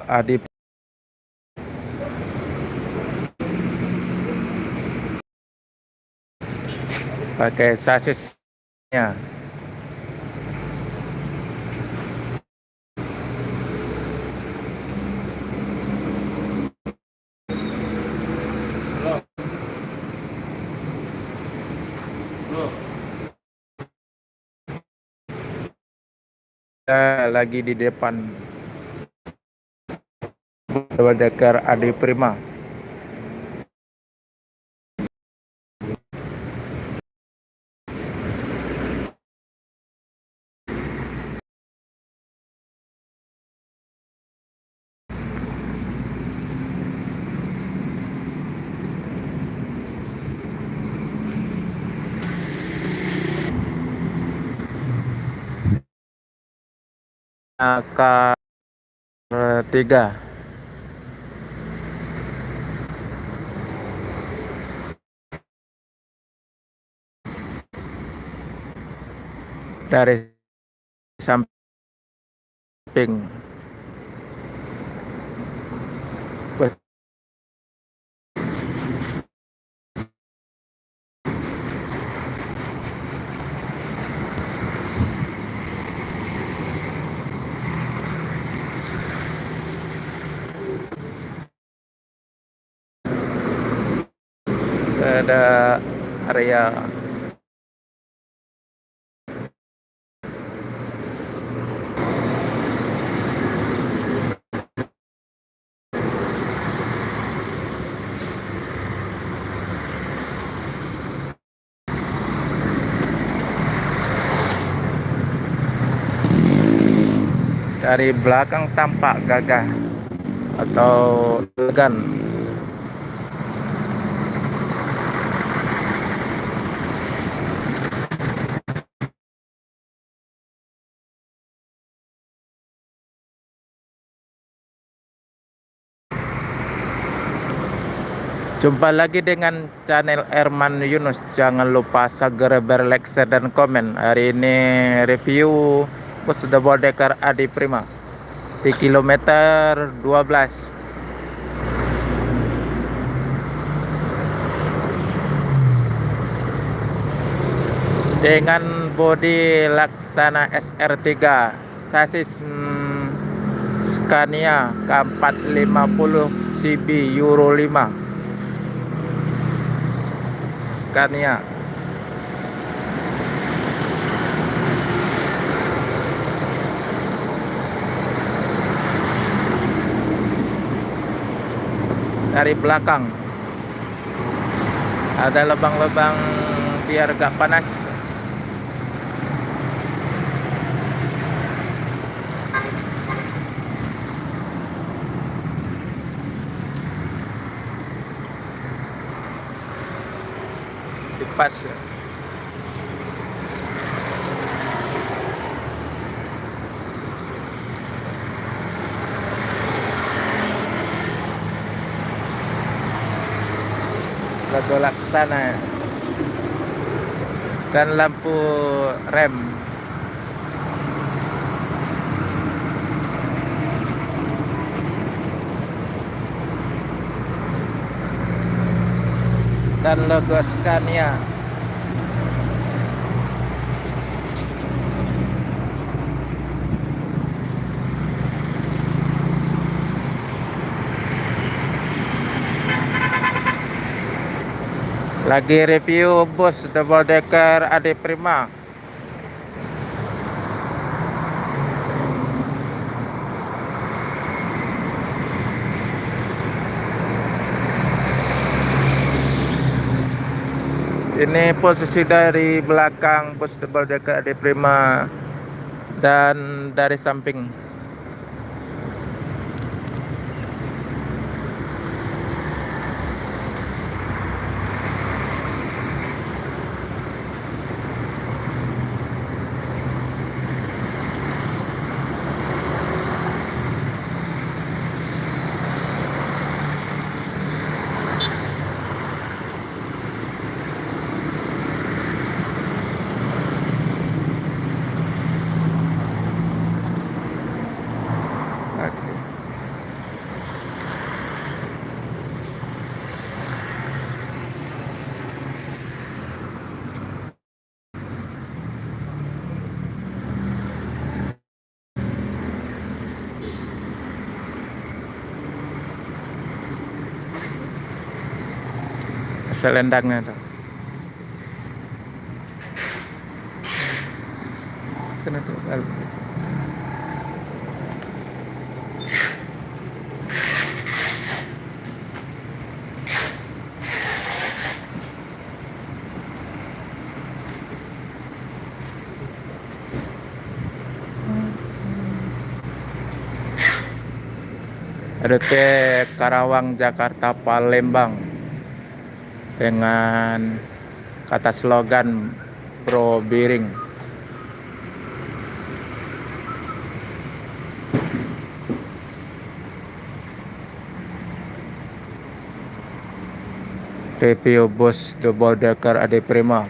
Adi pakai sasisnya. Kita lagi di depan Dekar Adi Prima. K3 dari samping ada area dari belakang tampak gagah atau elegan. Jumpa lagi dengan channel Erman Yunus. Jangan lupa segera like, share, dan komen. Hari ini review bus double decker Adi Prima di kilometer 12 dengan bodi Laksana SR3, sasis Scania K450 CB Euro 5 Scania. Dari belakang ada lubang-lubang biar gak panas. Dipas. Logo Laksana dan lampu rem. Dan logo Scania. Lagi review bus double decker Adi Prima. Ini posisi dari belakang bus double decker Adi Prima dan dari samping. selendangnya tuh. Sana tuh. Rute Karawang, Jakarta, Palembang dengan kata slogan Bro Biring. Review bus double decker Adi Prima.